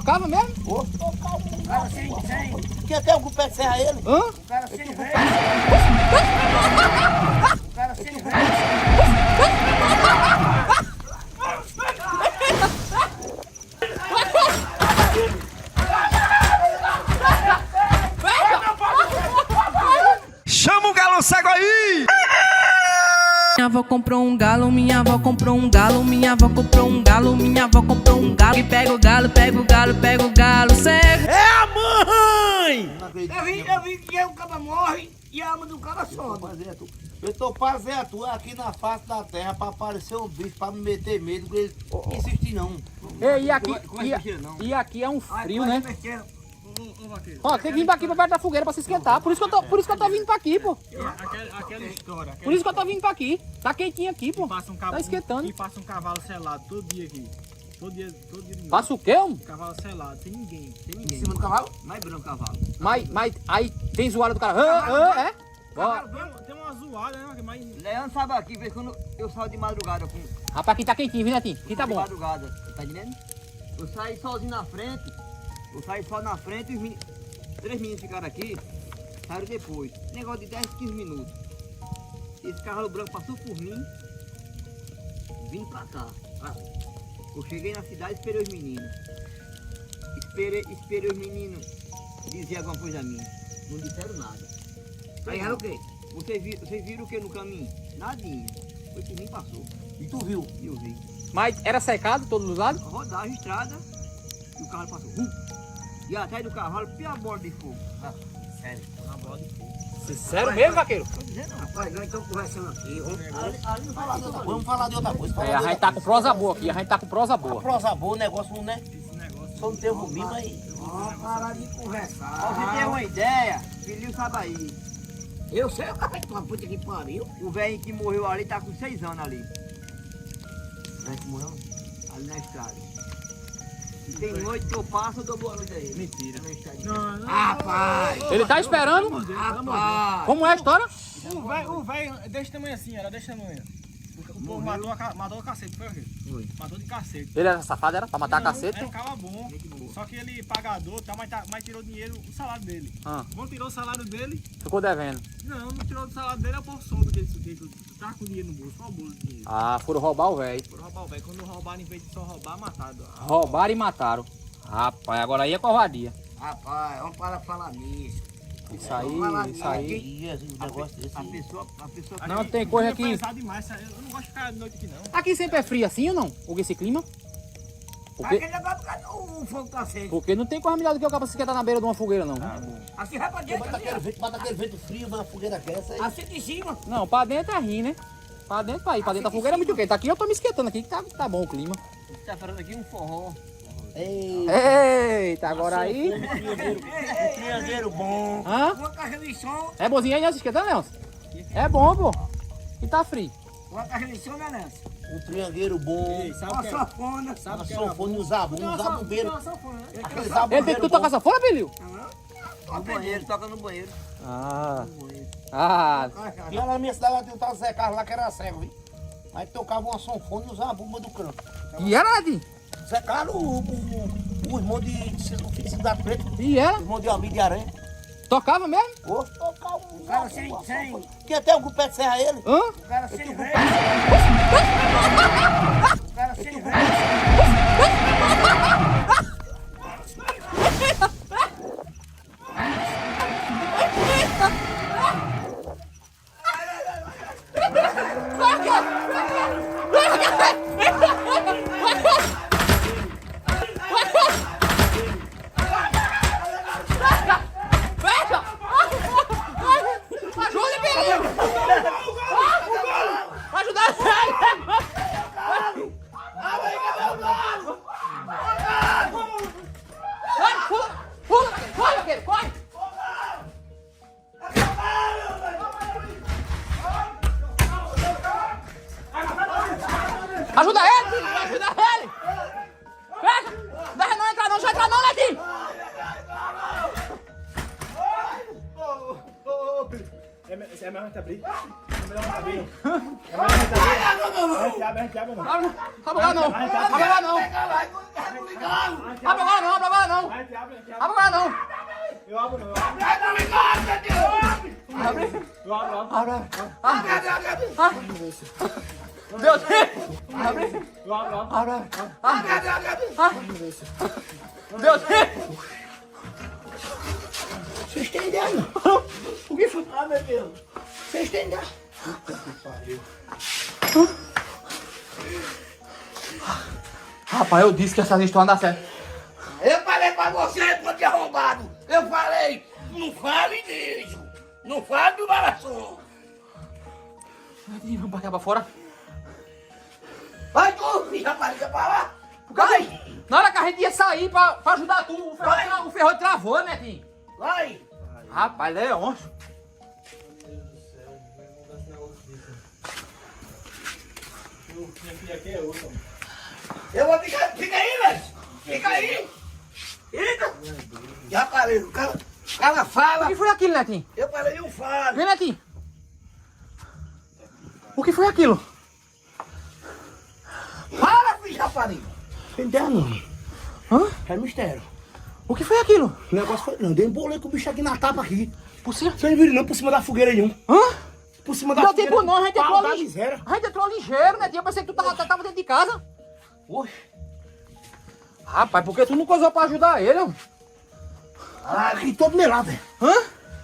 Tocava mesmo? Ô, tocar O cara sem. tinha até algum pé de serra ele. Hã? O cara sem vez. O cara sem vez. Chama o galo cego aí! Minha avó comprou um galo, minha avó comprou um galo, minha avó comprou um galo, minha avó comprou um galo. E pega o galo, pega o galo, pega o galo cego. É a mãe! Não acredito. Eu vi que o cara morre e a alma do cara sobe. Eu tô fazendo a tua aqui na face da terra pra aparecer um bicho, pra me meter medo, com ele não insistir não. Ei, e aqui, Não. e aqui é um frio, Ai, né? besteira. Ô, vaqueiro. Ó, tem que vir pra aqui pra perto da fogueira pra se esquentar. Por isso que eu tô vindo pra aqui, pô. Aquela história. Por isso que eu tô vindo pra aqui. Tá quentinho aqui, pô. Passa um Tá cavalo, esquentando. E passa um cavalo selado todo dia aqui. Todo dia de noite. Passa o quê, homem? Cavalo selado, sem ninguém. Sem Em ninguém. cima do cavalo? Mais branco cavalo. Mas aí tem zoada do cara. É? Ó, Tem uma zoada, né? Mas Leandro sabe aqui, vê quando eu saio de madrugada com rapaz, aqui tá quentinho, viu, Netinho? Aqui tá de bom. madrugada, tá entendendo? Eu saí sozinho na frente, eu saí só na frente e os três meninos ficaram aqui, saíram depois. Negócio de 10, 15 minutos. Esse cavalo branco passou por mim, vim pra cá. Eu cheguei na cidade e esperei os meninos. Esperei os meninos dizer alguma coisa a mim. Não disseram nada. Aí era o quê? Vocês viram o que no caminho? Nadinha. Foi que nem passou. E tu viu? E eu vi. Mas era secado todos os lados? Rodagem, estrada, e o cavalo passou. E atrás do cavalo, pior bola de fogo. Sério. uma bola de fogo. Sério mesmo, vaqueiro? Tô dizendo, rapaz, nós estamos conversando aqui. Vamos falar de outra coisa. falar É, de a outra gente tá com coisa. prosa boa aqui, a gente tá com prosa A boa. prosa boa, o negócio não, né? Esse negócio. Só não tem comigo aí. Parar de conversar. Pra você ter uma ideia, filhinho sabe aí. Eu sei o cara que uma puta que pariu. O velho que morreu ali tá com 6 anos ali. Né, que morreu? Ali na estrada. E tem noite que eu passo, eu dou boa noite a ele. Mentira. Na estrada. Não. Rapaz! Ele tá esperando? Rapaz! Como é a história? O velho desse tamanho assim, era desse tamanho. O povo matou o cacete, foi o quê? Foi. Matou de cacete. Ele era safado, era? Pra matar a Não, caceta? Era um cara bom. Só que ele pagador, tá, mas tirou dinheiro, o salário dele. Ah, Quando tirou o salário dele, ficou devendo. não tirou do salário dele, é o povo soube que ele tava com dinheiro no bolso, só o bolso de dinheiro. Ah, foram roubar o velho. Por roubar o velho. Quando roubaram, em vez de só roubar, mataram. Roubaram e mataram. Rapaz, agora aí é covardia. Rapaz, vamos parar de falar nisso. Isso aí, isso aí. Um negócio desse. A pessoa Não, tem coisa Aqui é que... pesado demais, eu não gosto de ficar de noite aqui não. Aqui sempre é frio assim ou não? Porque esse clima? Porque, Aquele negócio por causa do fogo tá aceso. porque não tem coisa melhor do que o cara se esquentar na beira de uma fogueira, não. Assim vai pra dentro. Bota aquele vento frio na fogueira dessa aí. Assim de cima. Não, pra dentro é rir, né? Pra dentro, pra ir. Pra dentro da fogueira é muito quente. Aqui eu tô me esquentando aqui, que tá bom o clima. Você tá falando aqui um forró. Ei, Eita, agora aí... um triangueiro bom. Hã? Uma caixa de som. É bonzinho aí, né? Se esquentando, Nelson? É bom, pô. E tá frio. Uma caixa de som, né, Nancy? Um triangueiro bom. Uma sanfona. Uma sanfona e um zabumbeiro. Aquele Ele tem zabumbeiro que tocar sanfona, Belil? No banheiro, toca no banheiro. Ah. Ah. E lá na minha cidade tinha um tal Zé Carlos lá que era cego, viu? Aí tocava uma sanfona e usava a bomba do canto. E ela, Nadinho? Zé Carlos, o irmão de Cidade Preta, E ela? o irmão de Almir de Aranha. Tocava mesmo? Ô, tocava um Cara, zabumba, sem- sanfona. Tinha até algum pé de serra ele. Hã? O cara sem vez. O cara sem vez. Fecha! Ajuda, Belil! Ajuda ele! Vai, pula! Pula! Corre, vaqueiro, corre! Ajuda ele, filho! Ajuda ele! Fecha! Deixa não entrar não, já entra não, Netinho! Esse é melhor a gente abrir. É melhor a gente abrir. É melhor a gente abrir. A gente abre não. Abre agora não! Abre agora não! Abre agora não, abre agora Vai, que abre, que abre. Abre agora não. Eu abro, não, eu abro. Abre. Eu abro, eu abro. Abre. Meu Deus. Abre. Eu abro, eu abro. Abre. Meu Deus. Vocês têm ideia, não? O que foi? Ah, meu Deus. Vocês têm ideia? Rapaz, eu disse que essa história não dá certo. Eu falei pra você, pô, de arrombado. Eu falei, não fale disso. Não fale do balação. Vamos pra cá pra fora. Vai tu, filho, rapariga, pra lá. Vai, Na hora que a gente ia sair pra ajudar tu, o ferrolho travou, né, Tim? vai. Rapaz, Leôncio. Minha filha aqui é outra. Eu vou ficar, fica aí, velho. Fica aí. Fica. Já falei, o cara O fala. que foi aquilo, Netinho? Eu falei, eu falo. Vem, Netinho. O que foi aquilo? Fala, filho, rapariga. Entendeu, não? Hã? É mistério. O que foi aquilo? O negócio foi, não, dei um bolê com o bicho aqui na tapa aqui. Por cima? Vocês não viram não, por cima da fogueira nenhum. Hã? Por cima da Deu fogueira. tempo não, a gente Pau entrou da ali. miséria. A gente entrou ligeiro, Netinho. Eu pensei que tu tava dentro de casa. Oxe. Rapaz, por que tu não coisou pra ajudar ele, ó? Ah, aqui todo melado, velho. Hã?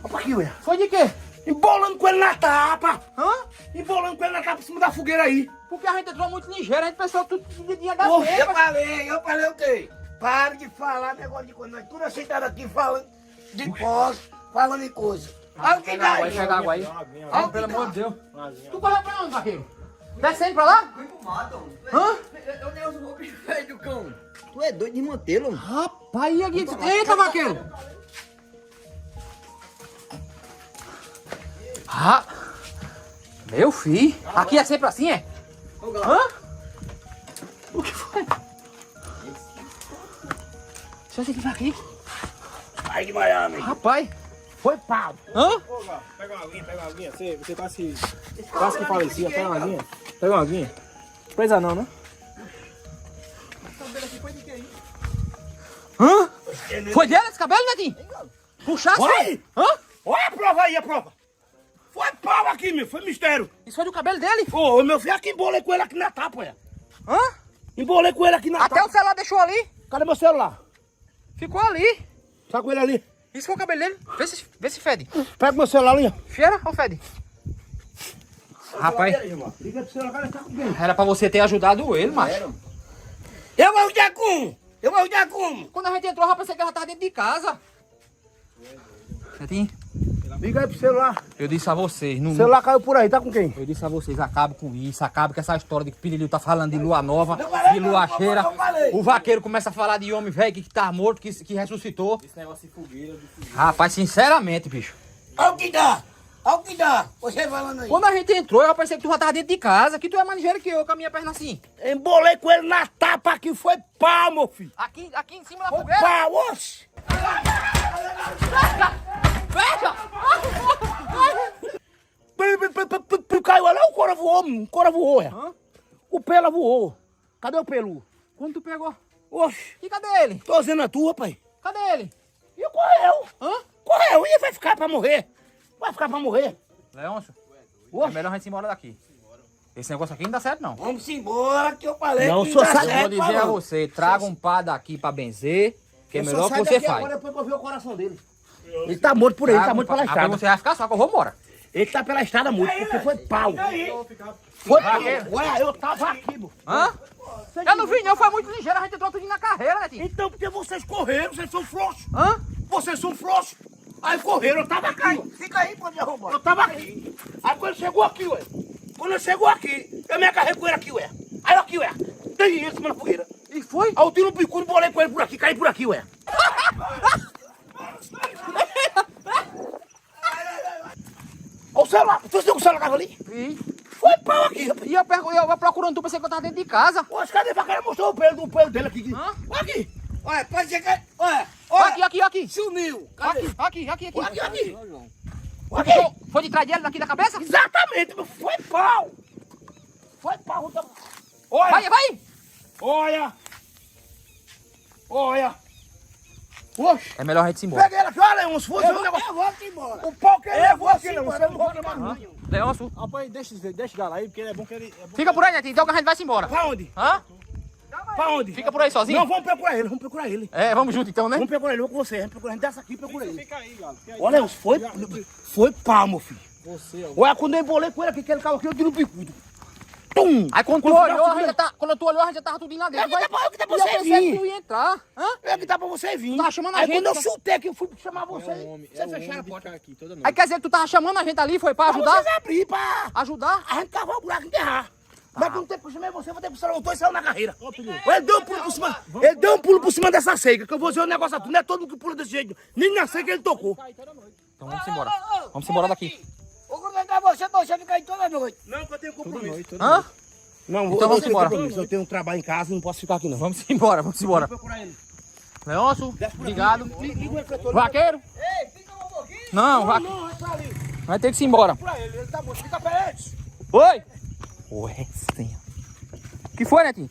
Olha pra aqui, velho. Foi de quê? Embolando com ele na tapa. Hã? Embolando com ele na tapa por cima da fogueira aí. Porque a gente entrou muito ligeiro, a gente pensou que tu tinha dado Oxe, tempo. eu falei o quê? Para de falar negócio de coisa. Nós tudo aceitado aqui falando de posse, falando em coisa. Olha o que dá aí. Pega água aí. Olha o Pelo que amor dá. de Deus. Tu correu pra onde, vaqueiro? Descendo pra lá? Foi pro mato, homem. Hã? Eu nem uso roupa de velho do cão. Tu é doido de mantê-lo, homem. Rapaz, e aqui? Eita, vaqueiro! Ah! Meu filho! Aqui é sempre assim, é? Ô, Galo. Hã? O que foi? Deixa eu seguir pra aqui. Vai de Miami. Rapaz! Foi pau! Hã? Ô, Gal, pega uma aguinha, pega uma aguinha. Você quase que falecia. Pega uma aguinha. Pega uma aguinha. Precisa não, né? Hã? Foi dele esse cabelo, Netinho? Puxasse? Foi! Hã? Olha a prova aí, a prova. Foi pau aqui, meu. Foi mistério. Isso foi do cabelo dele? Ô, meu filho, aqui embolei com ele aqui na tapa, olha. Hã? Embolei com ele aqui na Até tapa. o celular deixou ali. Cadê meu celular? Ficou ali. Tá com ele ali. Isso foi o cabelo dele. Vê se fede. Pega meu celular ali, ó. Cheira ou fede? Rapaz, Liga pro celular, cara, tá com quem? era pra você ter ajudado ele, macho. Eu vou ajudar como? Eu vou ajudar como? Quando a gente entrou, eu pensei que ela tava dentro de casa. Netinho, Liga aí pro celular. eu disse a vocês, não... O celular caiu por aí, tá com quem? Eu disse a vocês, acabem com isso, acabem com essa história de que o Pirilho tá falando de lua nova, Não falei, de lua não, cheira. não falei. O vaqueiro começa a falar de homem velho que tá morto, que ressuscitou. Esse negócio de fogueira, Rapaz, sinceramente, bicho. Olha o que dá. Olha o que dá. Você falando aí. Quando a gente entrou, eu pensei que tu já tava dentro de casa, que tu é mais ligeiro que eu, com a minha perna assim. Embolei com ele na tapa aqui, foi pau, meu filho. Aqui em cima da Foi fogueira. pau, oxe. Fecha! Caiu lá, o couro voou, o couro voou, é. Hã? O pelo voou. Cadê o pelo? Quando tu pegou? Oxe, E cadê ele? tô dizendo a tua, pai. Cadê ele? E correu. Hã? Correu, e vai ficar pra morrer. Vai ficar pra morrer. Leôncio, é melhor a gente ir embora daqui. Esse negócio aqui não dá certo, não. Vamos embora que eu falei. Não, que só dá sabe. Eu certo, vou dizer a falou. você, traga um pá daqui pra benzer, que é Eu só melhor que saio você daqui faz. Agora depois que eu ver o coração dele. Ele tá morto por aí, ele tá morto pela Agora estrada. você vai ficar só que eu vou embora. Ele tá pela estrada morto, porque foi pau. Foi pau. Olha, eu tava aqui, meu. Hã? Eu não vi não, foi muito ligeiro, a gente entrou tudo na carreira, né, tio? Então, porque vocês correram, vocês são frouxos. Hã? Vocês são frouxos. Aí correram, eu tava aqui. Fica aí, pode arrombar. Eu tava aqui. Aí quando chegou aqui, ué. Quando ele chegou aqui, eu me agarrei com ele aqui, ué. Aí aqui, ué. Tem ele em cima da fogueira. E foi? Aí eu tiro um bicudo, bolei com ele por aqui, caí por aqui, ué. Olha o celular. Tu viu que o celular tava ali? E Foi pau aqui, rapaz. eu procurando tu, pensei que eu tava dentro de casa. Poxa, cadê? O cara mostrou o pelo dele aqui. Hã? Olha aqui. Olha, pode ser que... Olha, Aqui. sumiu. Cadê? Aqui. Aqui. Aqui. Foi de trás dele, daqui da cabeça? Exatamente, meu. Foi pau. Foi pau. Olha. Vai! Olha. Olha. Oxe. É melhor a gente ir embora. Peguei ela aqui, olha, uns fuzis, um negócio. Eu vou aqui embora. O pau que ele levou aqui, não. Você não vai queimar não. Leôncio, Rapaz, deixa esse galo aí, porque ele é bom que ele... É bom. fica por aí, Netinho, então que a gente vai se embora. Pra onde? Hã? Pra onde? Fica por aí sozinho? Não, vamos procurar ele, vamos procurar ele. É, vamos junto então, né? Vamos procurar ele, vou com você. A gente procura, a gente desce aqui e procura ele. Fica aí, galo. Fica aí. Olha, foi pau, meu filho. Você, ó. Olha, quando eu embolei com ele aqui, aquele carro aqui, eu tiro o bicudo. Tum! Aí quando tu Quando olhou, eu a gente já tá, quando tu olhou, a gente já tava tudo indo lá dentro. É que tá pra E você eu pensei que vir. tu ia entrar. Hã? É que tá pra você vir. Tava chamando a Aí gente, quando eu tá? chutei aqui, eu fui chamar você. É um homem, Você é um fecharam a homem de porta. ficar aqui toda noite. Aí quer dizer que tu tava chamando a gente ali, foi pra Pra ajudar? vocês abrir, pra Ajudar? a gente cavar o buraco e enterrar. Mas com o tempo que eu chamei você, vou ter que você levantou e saiu na carreira. Ele deu um pulo por cima. Ele deu um pulo por cima dessa seca, que eu vou dizer um negócio a tu. Não é todo mundo que pula desse jeito. Nem na seca ele tocou. Então vamos embora. Vamos embora daqui. Vou comentar você pra você ficar aí toda noite. Não, que eu tenho Toda compromisso. noite, toda Hã? noite. Não, Então vamos tenho embora. compromisso. Eu tenho um trabalho em casa, não posso ficar aqui não. Vamos embora, vamos embora. procurar ele. Leôncio, obrigado. Liga o refletor. Vaqueiro? Ei, fica um pouquinho. Não, Não, é pra ali. vai ter que se ir embora. Procura ele, ele tá bom. Fica perto. Oi! Ué, sim. O que foi, Netinho?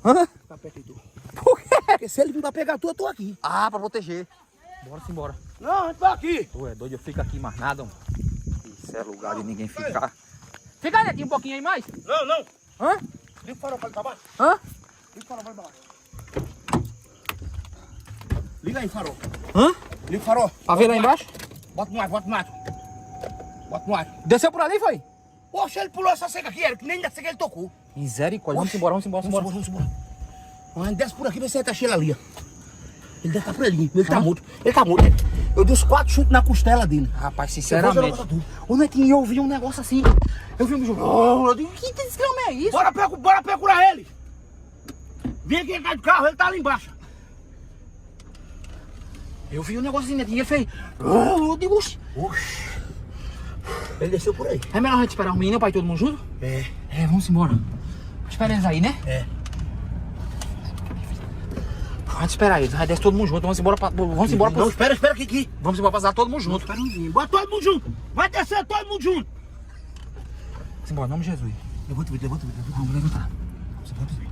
Hã? Fica perto de tu. Por quê? Porque se ele vir pegar tu, eu tô aqui. Ah, pra proteger. Bora se embora. Não, a gente tá aqui. Tu é doido, eu fico aqui mais nada, mano. Isso é lugar de ninguém ficar. Fica aí, Netinho, um pouquinho aí mais. Não, não. Hã? Liga o farol pra ele pra baixo. Hã? Liga o farol pra ele pra baixo. Liga aí, farol. Hã? Liga o farol. Pra ver lá embaixo? Bota no ar, bota no ar. Bota no ar. Desceu por ali, foi? Poxa, ele pulou essa seca aqui, que nem da seca ele tocou. Misericórdia. Vamos embora, vamos embora, vamos embora. Vamos embora. A gente desce por aqui, vê se ele tá cheio ali, ó. Ele deve estar por ali, ele tá morto. Ele tá morto. Eu dei uns 4 chutes na costela dele. Rapaz, Eu sinceramente. vou jogar Ô, Netinho, eu vi um negócio assim. Eu vi um jogo. Eu digo, que desgrama é isso? Bora procurar ele. Vem aqui atrás do carro, ele tá ali embaixo. Eu vi um negócio assim, Netinho. Ele fez. Eu digo, oxi. Oxi. Ele desceu por aí. É melhor a gente esperar o menino pra ir todo mundo junto? É. É, vamos embora. Espera eles aí, né? É. Vamos esperar eles. Vai descer todo mundo junto. Vamos embora pra. Vamos embora Não, pra. espera aqui. Vamos embora pra azar todo mundo junto. Espera um pouquinho. Bota todo mundo junto. Vai descer todo mundo junto. Vamos embora, em nome de Jesus. Levanta o vídeo. Vamos levantar. Levanta o vídeo.